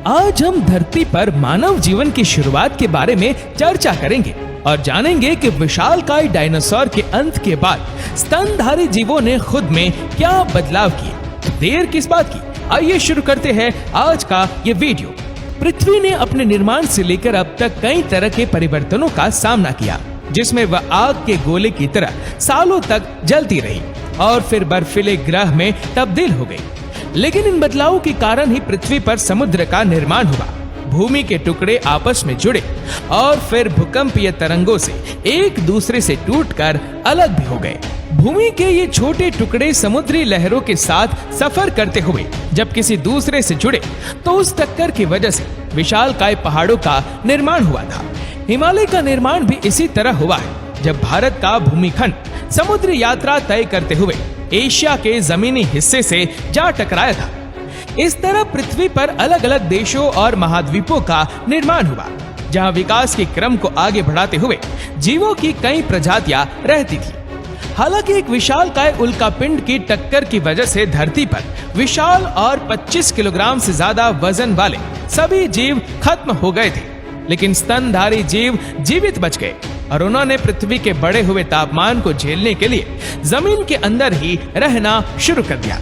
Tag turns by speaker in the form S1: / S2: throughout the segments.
S1: आज हम धरती पर मानव जीवन की शुरुआत के बारे में चर्चा करेंगे और जानेंगे कि विशालकाय डायनासोर के अंत के बाद स्तनधारी जीवों ने खुद में क्या बदलाव किए। देर किस बात की, आइए शुरू करते हैं आज का ये वीडियो। पृथ्वी ने अपने निर्माण से लेकर अब तक कई तरह के परिवर्तनों का सामना किया, जिसमें वह आग के गोले की तरह सालों तक जलती रही और फिर बर्फीले ग्रह में तब्दील हो गई। लेकिन इन बदलावों के कारण ही पृथ्वी पर समुद्र का निर्माण हुआ, भूमि के टुकड़े आपस में जुड़े और फिर भूकंपीय तरंगों से एक दूसरे से टूटकर अलग भी हो गए। भूमि के ये छोटे टुकड़े समुद्री लहरों के साथ सफर करते हुए जब किसी दूसरे से जुड़े तो उस टक्कर की वजह से विशालकाय पहाड़ों का निर्माण हुआ था। हिमालय का निर्माण भी इसी तरह हुआ है, जब भारत का भूमिखंड समुद्री यात्रा तय करते हुए एशिया के जमीनी हिस्से से जा टकराया था। इस तरह पृथ्वी पर अलग अलग देशों और महाद्वीपों का निर्माण हुआ, जहां विकास के क्रम को आगे बढ़ाते हुए जीवों की कई प्रजातियां रहती थी। हालांकि एक विशालकाय उल्कापिंड की टक्कर की वजह से धरती पर विशाल और 25 किलोग्राम से ज्यादा वजन वाले सभी जीव खत्म हो गए थे, लेकिन स्तनधारी जीव जीवित बच गए और उन्होंने पृथ्वी के बढ़े हुए तापमान को झेलने के लिए जमीन के अंदर ही रहना शुरू कर दिया।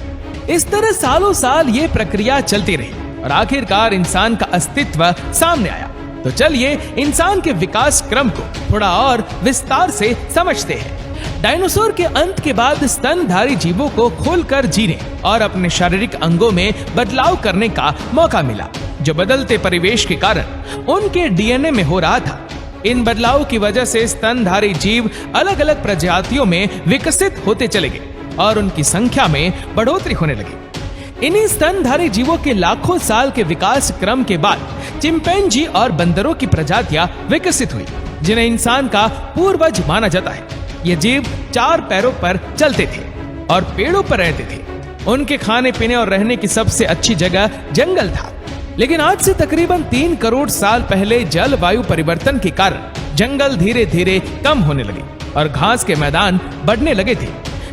S1: इस तरह सालों साल ये प्रक्रिया चलती रही और आखिरकार इंसान का अस्तित्व सामने आया। तो चलिए इंसान के विकास क्रम को थोड़ा और विस्तार से समझते हैं। डायनासोर के अंत के बाद स्तनधारी जीवों को खुलकर जीने और अपने शारीरिक अंगों में बदलाव करने का मौका मिला, जो बदलते परिवेश के कारण उनके डीएनए में हो रहा था। इन बदलावों की वजह से स्तनधारी जीव अलग अलग प्रजातियों में विकसित होते चले गए और उनकी संख्या में बढ़ोतरी होने लगी। इन्हीं स्तनधारी जीवों के लाखों साल के विकास क्रम के बाद चिंपैंजी और बंदरों की प्रजातियां विकसित हुई, जिन्हें इंसान का पूर्वज माना जाता है। ये जीव 4 पैरों पर चलते थे और पेड़ों पर रहते थे। उनके खाने पीने और रहने की सबसे अच्छी जगह जंगल था। लेकिन आज से तकरीबन 3 करोड़ साल पहले जलवायु परिवर्तन के कारण जंगल धीरे धीरे कम होने लगे और घास के मैदान बढ़ने लगे थे,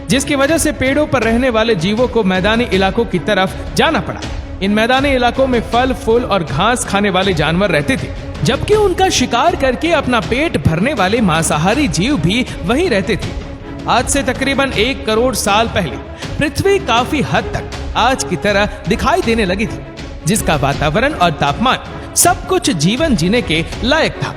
S1: जिसकी वजह से पेड़ों पर रहने वाले जीवों को मैदानी इलाकों की तरफ जाना पड़ा। इन मैदानी इलाकों में फल फूल और घास खाने वाले जानवर रहते थे, जबकि उनका शिकार करके अपना पेट भरने वाले मांसाहारी जीव भी वहीं रहते थे। आज से तकरीबन 1 करोड़ साल पहले पृथ्वी काफी हद तक आज की तरह दिखाई देने लगी थी, जिसका वातावरण और तापमान सब कुछ जीवन जीने के लायक था।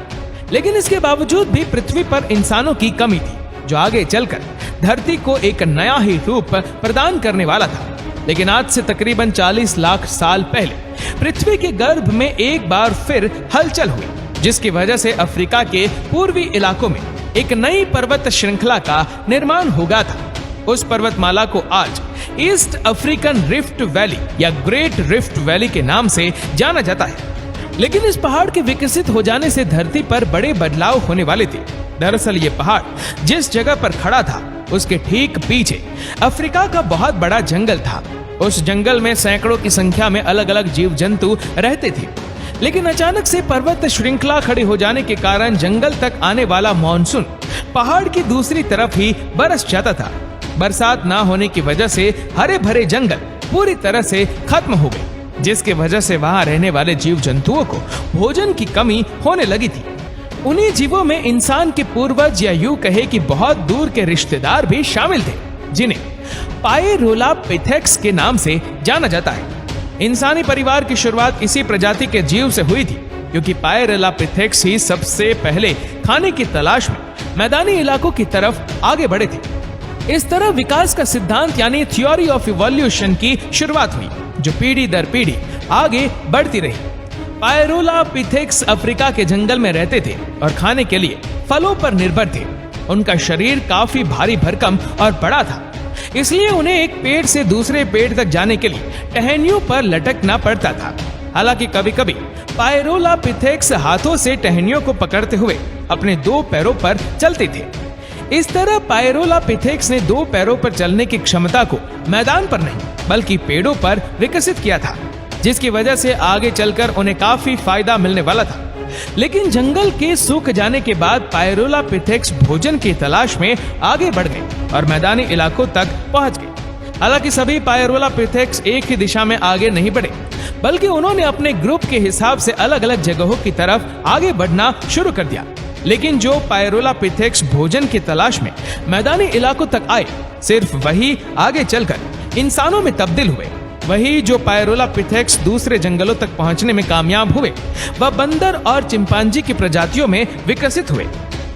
S1: लेकिन इसके बावजूद भी पृथ्वी पर इंसानों की कमी थी, जो आगे चलकर धरती को एक नया ही रूप प्रदान करने वाला था। लेकिन आज से तकरीबन 40 लाख साल पहले पृथ्वी के गर्भ में एक बार फिर हलचल हुई, जिसकी वजह से अफ्रीका के पूर्वी इलाकों में एक नई पर्वत श्रृंखला का निर्माण हो गया था। उस पर्वतमाला को आज ईस्ट अफ्रीकन रिफ्ट वैली या ग्रेट रिफ्ट वैली के नाम से जाना जाता है। लेकिन इस पहाड़ के विकसित हो जाने से धरती पर बड़े बदलाव होने वाले थे। दरअसल ये पहाड़ जिस जगह पर खड़ा था, उसके ठीक पीछे अफ्रीका का बहुत बड़ा जंगल था। उस जंगल में सैकड़ों की संख्या में अलग अलग जीव जंतु रहते थे। लेकिन अचानक से पर्वत श्रृंखला खड़ी हो जाने के कारण जंगल तक आने वाला मानसून पहाड़ की दूसरी तरफ ही बरस जाता था। बरसात ना होने की वजह से हरे भरे जंगल पूरी तरह से खत्म हो गए, जिसकी वजह से वहां रहने वाले जीव जंतुओं को भोजन की कमी होने लगी थी। उन्हीं जीवों में इंसान के पूर्वज या यूं कहे कि बहुत दूर के रिश्तेदार भी शामिल थे, जिन्हें पायरोलापिथेक्स के नाम से जाना जाता है। इंसानी परिवार की शुरुआत इसी प्रजाति के जीव से हुई थी, क्योंकि पायरोलापिथेक्स ही सबसे पहले खाने की तलाश में मैदानी इलाकों की तरफ आगे बढ़े थे। इस तरह विकास का सिद्धांत यानी थ्योरी ऑफ इवोल्यूशन की शुरुआत हुई, जो पीढ़ी दर पीढ़ी आगे बढ़ती रही। पायरोलापिथेक्स अफ्रीका के जंगल में रहते थे और खाने के लिए फलों पर निर्भर थे। उनका शरीर काफी भारी भरकम और बड़ा था, इसलिए उन्हें एक पेड़ से दूसरे पेड़ तक जाने के लिए टहनियों पर लटकना पड़ता था। हालांकि कभी कभी पायरोलापिथेक्स हाथों से टहनियों को पकड़ते हुए अपने 2 पैरों पर चलते थे। इस तरह पायरोलापिथेक्स ने 2 पैरों पर चलने की क्षमता को मैदान पर नहीं बल्कि पेड़ों पर विकसित किया था, जिसकी वजह से आगे चलकर उन्हें काफी फायदा मिलने वाला था। लेकिन जंगल के सूख जाने के बाद पायरोलापिथेक्स भोजन की तलाश में आगे बढ़ गए और मैदानी इलाकों तक पहुंच गए। हालांकि सभी पायरोलापिथेक्स एक ही दिशा में आगे नहीं बढ़े, बल्कि उन्होंने अपने ग्रुप के हिसाब से अलग अलग जगहों की तरफ आगे बढ़ना शुरू कर दिया। लेकिन जो पायरोलापिथेक्स भोजन की तलाश में मैदानी इलाकों तक आए, सिर्फ वही आगे चलकर इंसानों में तब्दील हुए। वही जो पायरोलापिथेक्स दूसरे जंगलों तक पहुंचने में कामयाब हुए, वह बंदर और चिंपांजी की प्रजातियों में विकसित हुए।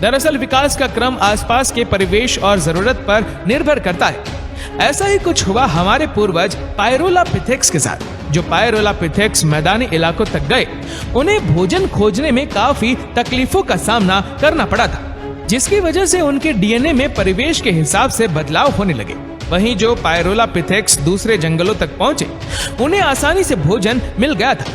S1: दरअसल विकास का क्रम आसपास के परिवेश और जरूरत पर निर्भर करता है। ऐसा ही कुछ हुआ हमारे पूर्वज पायरोलापिथेक्स के साथ। जो पायरोलापिथेक्स मैदानी इलाकों तक गए, उन्हें भोजन खोजने में काफी तकलीफों का सामना करना पड़ा था, जिसकी वजह से उनके डीएनए में परिवेश के हिसाब से बदलाव होने लगे। वहीं जो पायरोलापिथेक्स दूसरे जंगलों तक पहुंचे, उन्हें आसानी से भोजन मिल गया था,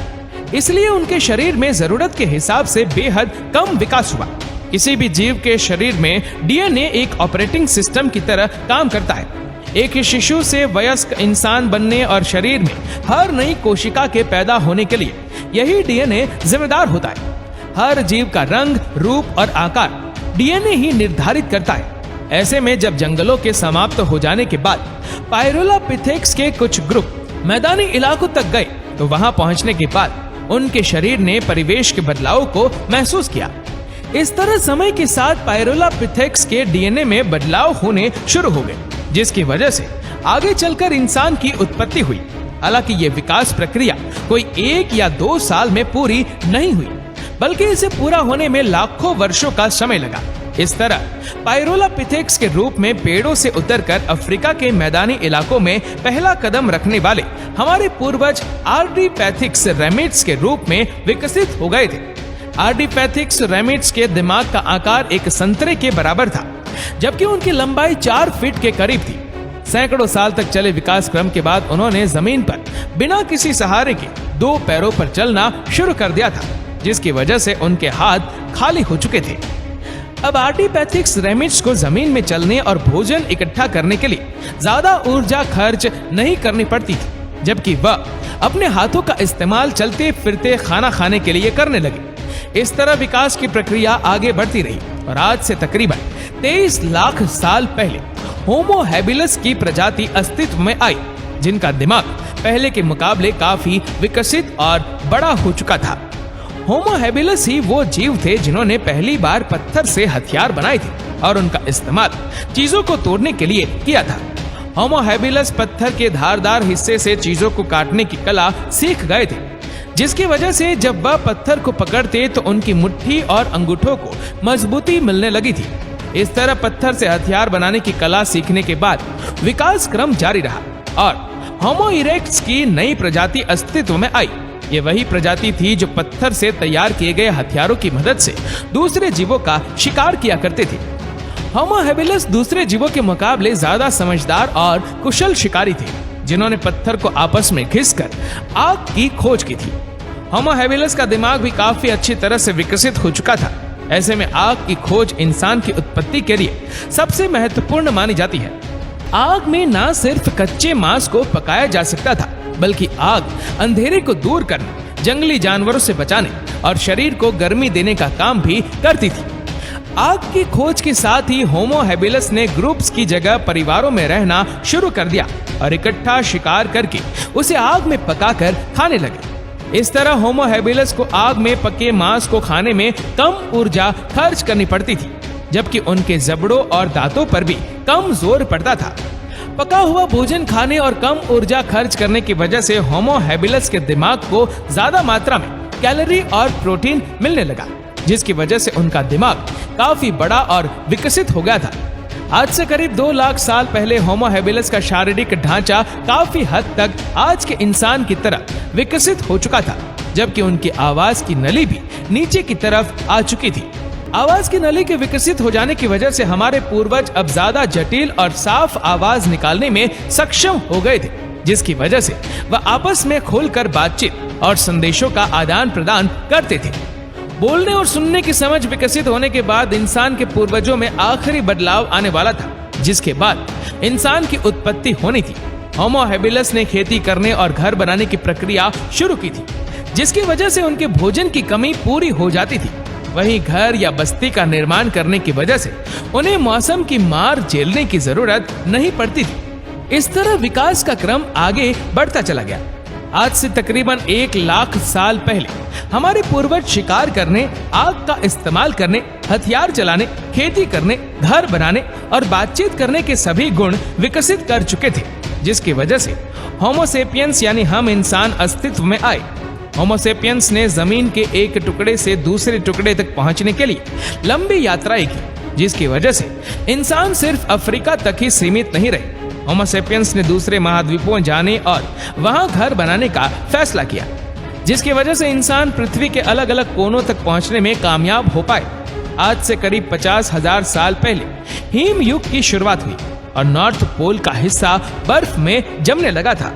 S1: इसलिए उनके शरीर में जरूरत के हिसाब से बेहद कम विकास हुआ। किसी भी जीव के शरीर में डीएनए एक ऑपरेटिंग सिस्टम की तरह काम करता है। एक शिशु से वयस्क इंसान बनने और शरीर में हर नई कोशिका के पैदा होने के लिए यही डीएनए जिम्मेदार होता है। हर जीव का रंग, रूप और आकार डीएनए ही निर्धारित करता है। ऐसे में जब जंगलों के समाप्त हो जाने के बाद पायरोलापिथेक्स के कुछ ग्रुप मैदानी इलाकों तक गए, तो वहां पहुंचने के बाद उनके शरीर ने परिवेश के बदलाव को महसूस किया। इस तरह समय के साथ पायरोलापिथेक्स के डीएनए में बदलाव होने शुरू हो गए, जिसकी वजह से आगे चलकर इंसान की उत्पत्ति हुई। हालांकि ये विकास प्रक्रिया कोई 1 या 2 साल में पूरी नहीं हुई, बल्कि इसे पूरा होने में लाखों वर्षों का समय लगा। इस तरह पायरोलापिथेक्स के रूप में पेड़ों से उतरकर अफ्रीका के मैदानी इलाकों में पहला कदम रखने वाले हमारे पूर्वज आर्डिपैथिक्स रेमिड्स के रूप में विकसित हो गए थे। आर्डिपैथिक्स रेमिड्स के दिमाग का आकार एक संतरे के बराबर था, जबकि उनकी लंबाई 4 फीट के करीब थी। सैकड़ों साल तक चले विकास क्रम के बाद उन्होंने जमीन पर बिना किसी सहारे के 2 पैरों पर चलना शुरू कर दिया था, जिसकी वजह से उनके हाथ खाली हो चुके थे। अब आर्डिपैथिक्स रेमिड्स को जमीन में चलने और भोजन इकट्ठा करने के लिए ज्यादा ऊर्जा खर्च नहीं करनी पड़ती थी, जबकि वह अपने हाथों का इस्तेमाल चलते फिरते खाना खाने के लिए करने लगे। इस तरह विकास की प्रक्रिया आगे बढ़ती रही और आज से तकरीबन 23 लाख साल पहले होमो हैबिलस की प्रजाति अस्तित्व में आई, जिनका दिमाग पहले के मुकाबले काफी विकसित और बड़ा हो चुका था। होमो हैबिलस ही वो जीव थे जिन्होंने पहली बार पत्थर से हथियार बनाए थे और उनका इस्तेमाल चीजों को तोड़ने के लिए किया था। होमो हैबिलस पत्थर के धारदार हिस्से से चीजों को काटने की कला सीख गए थे, जिसकी वजह से जब वह पत्थर को पकड़ते तो उनकी मुट्ठी और अंगूठों को मजबूती मिलने लगी थी। इस तरह पत्थर से हथियार बनाने की कला सीखने के बाद विकास क्रम जारी रहा और होमो इरेक्टस की नई प्रजाति अस्तित्व में आई। ये वही प्रजाति थी जो पत्थर से तैयार किए गए हथियारों की मदद से दूसरे जीवों का शिकार किया करते थे। होमो हैबिलस दूसरे जीवों के मुकाबले ज्यादा समझदार और कुशल शिकारी थे, जिन्होंने पत्थर को आपस में घिसकर आग की खोज की थी। होमो हैबिलस का दिमाग भी काफी अच्छी तरह से विकसित हो चुका था। ऐसे में आग की खोज इंसान की उत्पत्ति के लिए सबसे महत्वपूर्ण मानी जाती है। आग में न सिर्फ कच्चे मांस को पकाया जा सकता था, बल्कि आग अंधेरे को दूर करने, जंगली जानवरों से बचाने और शरीर को गर्मी देने का काम भी करती थी। आग की खोज के साथ ही होमो हैबिलस ने ग्रुप्स की जगह परिवारों में रहना शुरू कर दिया और इकट्ठा शिकार करके उसे आग में पकाकर खाने लगे। इस तरह होमो हैबिलस को आग में पके मांस को खाने में कम ऊर्जा खर्च करनी पड़ती थी, जबकि उनके जबड़ों और दांतों पर भी कम जोर पड़ता था। पका हुआ भोजन खाने और कम ऊर्जा खर्च करने की वजह से होमो हैबिलस के दिमाग को ज्यादा मात्रा में कैलोरी और प्रोटीन मिलने लगा, जिसकी वजह से उनका दिमाग काफी बड़ा और विकसित हो गया था। आज से करीब 2 लाख साल पहले होमो हैबिलस का शारीरिक ढांचा काफी हद तक आज के इंसान की तरह विकसित हो चुका था, जबकि उनकी आवाज की नली भी नीचे की तरफ आ चुकी थी। आवाज की नली के विकसित हो जाने की वजह से हमारे पूर्वज अब ज्यादा जटिल और साफ आवाज निकालने में सक्षम हो गए थे, जिसकी वजह से वह आपस में खुलकर बातचीत और संदेशों का आदान प्रदान करते थे। बोलने और सुनने की समझ विकसित होने के बाद इंसान के पूर्वजों में आखिरी बदलाव आने वाला था, जिसके बाद इंसान की उत्पत्ति होनी थी। होमो हैबिलस ने खेती करने और घर बनाने की प्रक्रिया शुरू की थी, जिसकी वजह से उनके भोजन की कमी पूरी हो जाती थी। वहीं घर या बस्ती का निर्माण करने की वजह से उन्हें मौसम की मार झेलने की जरूरत नहीं पड़ती थी। इस तरह विकास का क्रम आगे बढ़ता चला गया। आज से तकरीबन 1 लाख साल पहले हमारे पूर्वज शिकार करने, आग का इस्तेमाल करने, हथियार चलाने, खेती करने, घर बनाने और बातचीत करने के सभी गुण विकसित कर चुके थे, जिसकी वजह से होमो सेपियंस यानी हम इंसान अस्तित्व में आए। होमो सेपियंस ने जमीन के एक टुकड़े से दूसरे टुकड़े तक पहुंचने के लिए लंबी यात्राएं की, जिसकी वजह से इंसान सिर्फ अफ्रीका तक ही सीमित नहीं रहे। होमो सेपियंस ने दूसरे महाद्वीपों जाने और वहां घर बनाने का फैसला किया, जिसकी वजह से इंसान पृथ्वी के अलग अलग कोनों तक पहुंचने में कामयाब हो पाए। आज से करीब 50,000 साल पहले हिम युग की शुरुआत हुई और नॉर्थ पोल का हिस्सा बर्फ में जमने लगा था।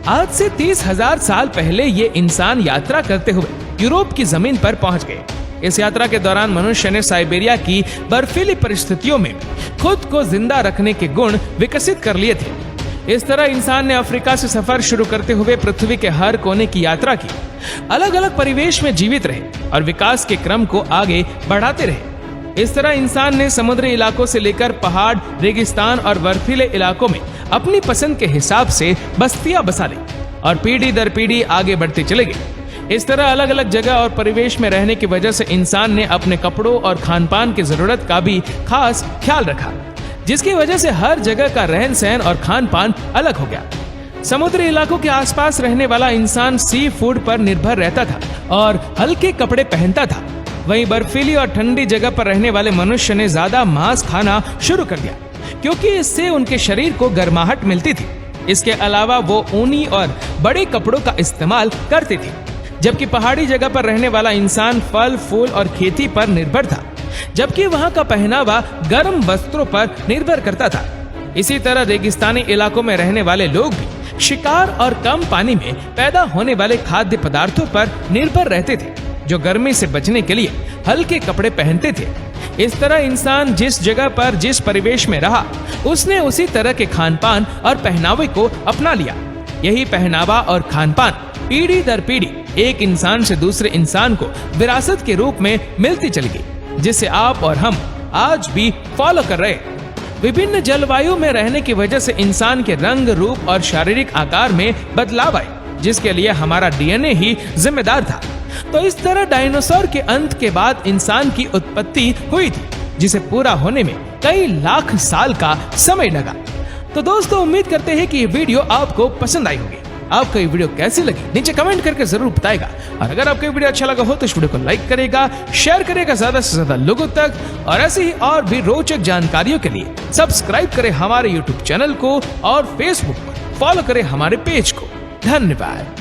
S1: आज से 30,000 साल पहले ये इंसान यात्रा करते हुए यूरोप की जमीन पर पहुंच गए। इस यात्रा के दौरान मनुष्य ने साइबेरिया की बर्फीली परिस्थितियों में खुद को जिंदा रखने के गुण विकसित कर लिए थे। इस तरह इंसान ने अफ्रीका से सफर शुरू करते हुए पृथ्वी के हर कोने की यात्रा की, अलग अलग परिवेश में जीवित रहे और विकास के क्रम को आगे बढ़ाते रहे। इस तरह इंसान ने समुद्री इलाकों से लेकर पहाड़, रेगिस्तान और बर्फीले इलाकों में अपनी पसंद के हिसाब से बस्तियां बसा ली और पीढ़ी दर पीढ़ी आगे बढ़ते चले गए। इस तरह अलग अलग जगह और परिवेश में रहने की वजह से इंसान ने अपने कपड़ों और खान पान की जरूरत का भी खास ख्याल रखा, जिसकी वजह से हर जगह का रहन सहन और खान पान अलग हो गया। समुद्री इलाकों के आसपास रहने वाला इंसान सी फूड पर निर्भर रहता था और हल्के कपड़े पहनता था। वहीं बर्फीली और ठंडी जगह पर रहने वाले मनुष्य ने ज्यादा मांस खाना शुरू कर दिया, क्योंकि इससे उनके शरीर को गर्माहट मिलती थी। इसके अलावा वो ऊनी और बड़े कपड़ों का इस्तेमाल करते थे, जबकि पहाड़ी जगह पर रहने वाला इंसान फल, फूल और खेती पर निर्भर था, जबकि वहां का पहनावा गर्म वस्त्रों पर निर्भर करता था। इसी तरह रेगिस्तानी इलाकों में रहने वाले लोग भी शिकार और कम पानी में पैदा होने वाले खाद्य पदार्थों पर निर्भर रहते थे, जो गर्मी से बचने के लिए हल्के कपड़े पहनते थे। इस तरह इंसान जिस जगह पर जिस परिवेश में रहा, उसने उसी तरह के खान पान और पहनावे को अपना लिया। यही पहनावा और खान पान पीढ़ी दर पीढ़ी एक इंसान से दूसरे इंसान को विरासत के रूप में मिलती चली गई, जिसे आप और हम आज भी फॉलो कर रहे हैं। विभिन्न जलवायु में रहने की वजह से इंसान के रंग, रूप और शारीरिक आकार में बदलाव आए, जिसके लिए हमारा डीएनए ही जिम्मेदार था। तो इस तरह डायनासोर के अंत के बाद इंसान की उत्पत्ति हुई थी, जिसे पूरा होने में कई लाख साल का समय लगा। तो दोस्तों, उम्मीद करते हैं कि ये वीडियो आपको पसंद आई होगी। आपको ये वीडियो कैसी लगी नीचे कमेंट करके जरूर बताएगा, और अगर आपको ये वीडियो अच्छा लगा हो तो इस वीडियो को लाइक करेगा, शेयर करेगा ज्यादा से ज्यादा लोगों तक, और ऐसी ही और भी रोचक जानकारियों के लिए सब्सक्राइब करें हमारे YouTube चैनल को और Facebook पर फॉलो करें हमारे पेज को। धन्यवाद।